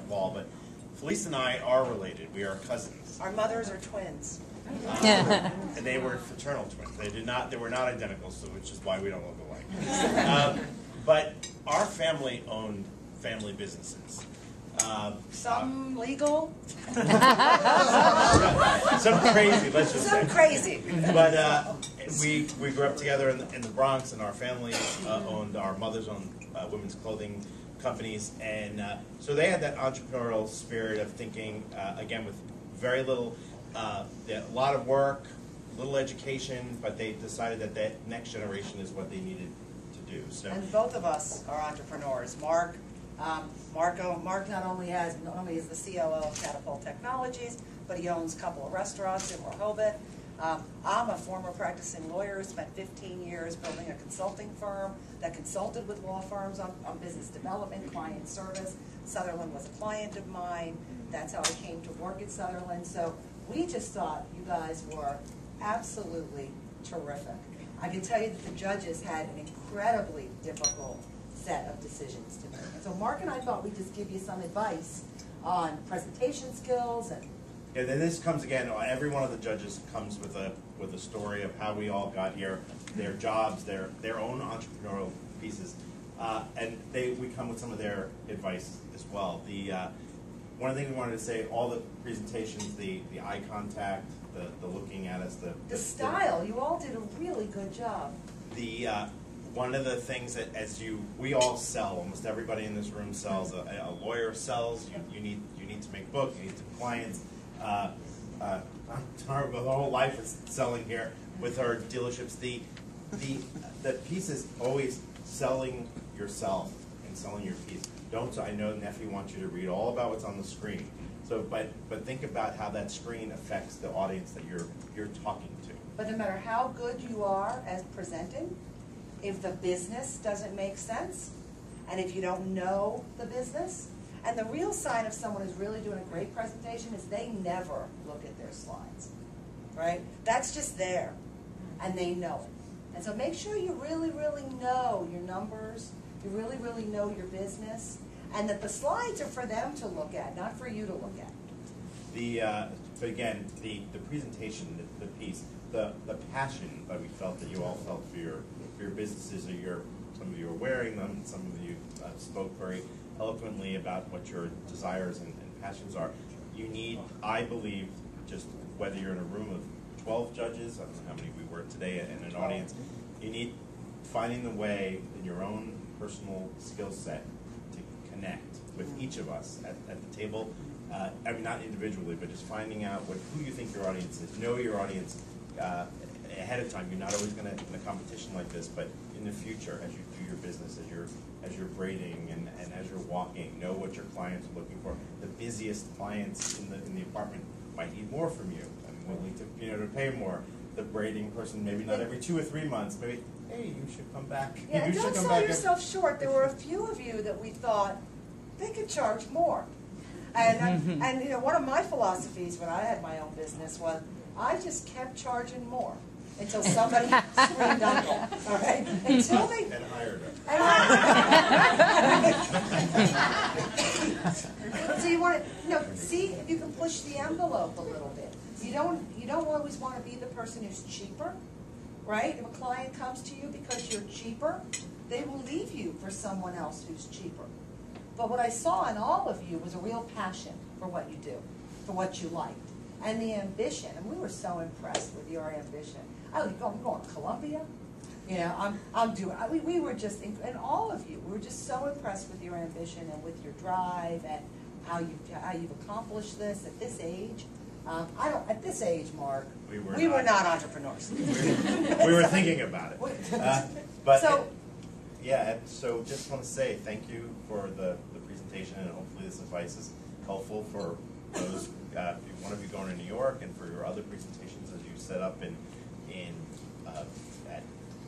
Paul, but Felice and I are related. We are cousins. Our mothers are twins. And they were fraternal twins. They were not identical, so which is why we don't look alike. But our family owned family businesses. Some legal. Some crazy, let's just say. Some crazy. But we grew up together in the Bronx, and our family owned, our mothers owned women's clothing companies, and so they had that entrepreneurial spirit of thinking, again, with very little, a lot of work, little education, but they decided that that next generation is what they needed to do. So. And both of us are entrepreneurs. Mark not only is the COO of Catapult Technologies, but he owns a couple of restaurants in Rehoboth. I'm a former practicing lawyer who spent 15 years building a consulting firm that consulted with law firms on business development, client service. Sutherland was a client of mine. That's how I came to work at Sutherland. So we just thought you guys were absolutely terrific. I can tell you that the judges had an incredibly difficult set of decisions to make. And so Mark and I thought we'd just give you some advice on presentation skills. And then this comes again, every one of the judges comes with a story of how we all got here, their jobs, their own entrepreneurial pieces, and we come with some of their advice as well. One of the things we wanted to say, all the presentations, the eye contact, the looking at us, the style, you all did a really good job. One of the things that we all sell, almost everybody in this room sells, a lawyer sells, you need to make books, you need to clients. The whole life is selling here with our dealerships. The piece is always selling yourself and selling your piece. I know Neffy wants you to read all about what's on the screen. So, but think about how that screen affects the audience that you're talking to. But no matter how good you are as presenting, if the business doesn't make sense, and if you don't know the business, and the real sign of someone who's really doing a great presentation is they never look at their slides, right? That's just there, and they know it. And so make sure you really, really know your numbers, you really, really know your business, and that the slides are for them to look at, not for you to look at. But again, the presentation, the piece, the passion that we felt that you all felt for your businesses, or some of you are wearing them, some of you spoke very eloquently about what your desires and passions are. You need, I believe, just whether you're in a room of 12 judges, I don't know how many we were today in an audience, you need finding the way in your own personal skill set to connect with each of us at the table. I mean, not individually, but just finding out who you think your audience is. Know your audience ahead of time. You're not always going to, in a competition like this, but in the future, as you do your business, as you're braiding and as you're walking, know what your clients are looking for. The busiest clients in the apartment might need more from you and willing to pay more. The braiding person, maybe not every 2 or 3 months, maybe, hey, you should come back. Yeah, and don't sell yourself short. There were a few of you that we thought they could charge more. And one of my philosophies when I had my own business was I just kept charging more until somebody screamed uncle, all right? Until they... And hired her. So you want to, see if you can push the envelope a little bit. You don't always want to be the person who's cheaper, right? If a client comes to you because you're cheaper, they will leave you for someone else who's cheaper. But what I saw in all of you was a real passion for what you do, for what you liked, and the ambition. And we were so impressed with your ambition. I'm going to Columbia. I'm doing. We were just, and all of you, we were just so impressed with your ambition and with your drive and how you've accomplished this at this age. At this age, Mark, we were not entrepreneurs. We were thinking about it. But so, so just want to say thank you for the presentation, and hopefully this advice is helpful for those, one of you going to New York, and for your other presentations as you set up at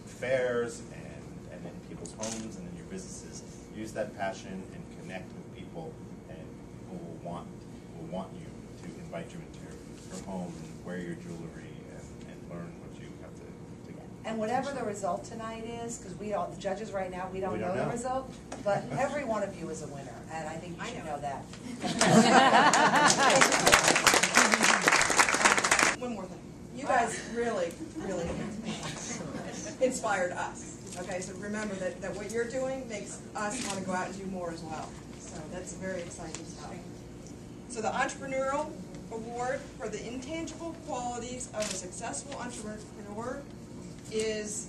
fairs and in people's homes and in your businesses. Use that passion and connect with people, and people will want you to invite you into your home and wear your jewelry and learn what you have to And whatever the result tonight is, because we don't, the judges right now, we don't know the result, but every one of you is a winner, and I think you should know that. One more thing. You guys really, really inspired us. Okay, so remember that what you're doing makes us want to go out and do more as well. So that's very exciting stuff. So the Entrepreneurial Award for the intangible qualities of a successful entrepreneur is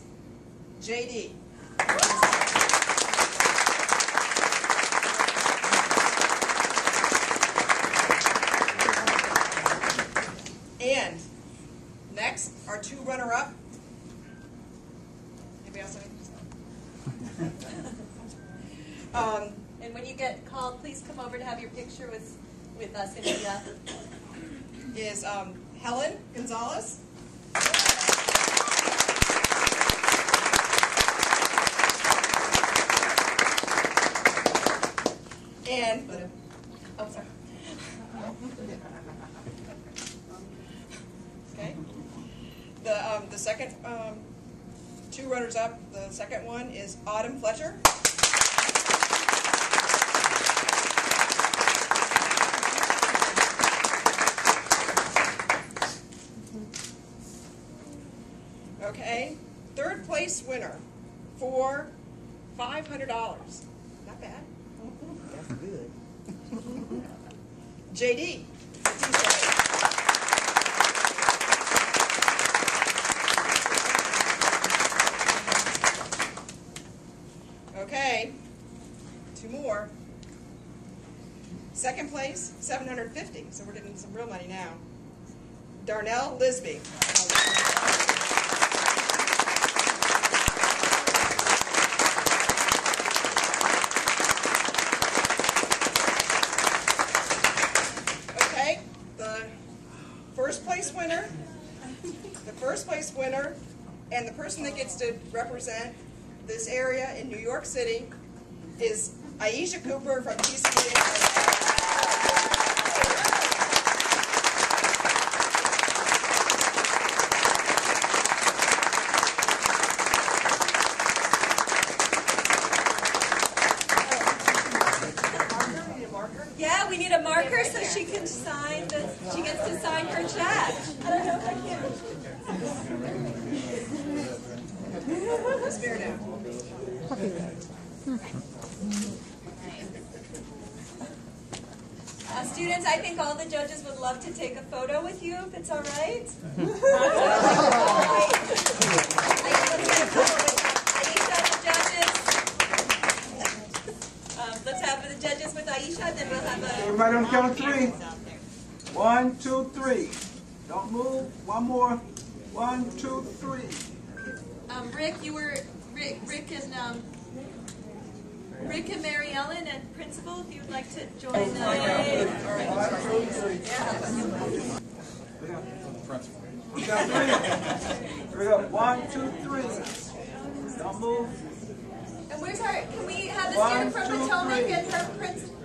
JD. And next, our two runner-up. Anybody else have anything to say? And when you get called, please come over to have your picture with us in the Is Helen Gonzalez. And, oh, sorry. Okay. The second, two runners up, the second one is Autumn Fletcher. Okay, third place winner for $500. Not bad. That's good. JD. Okay, two more. Second place, $750. So we're getting some real money now. Darnell Lisby. First place winner, and the person that gets to represent this area in New York City is Aisha Cooper from TCA. Yeah, we need a marker so she can sign she gets to sign her check. I don't know if I can. Spare now. Students, I think all the judges would love to take a photo with you, if it's all right. Let's have the judges with Aisha, and then we'll have a... Everybody on the count of three. 1, 2, 3. Don't move. One more. 1, 2, 3. Rick, you were Rick and Mary Ellen and Principal, if you'd like to join the... We got 3. We got 1, 2, 3. Don't move. And where's our... Can we have the student from Potomac and her principal?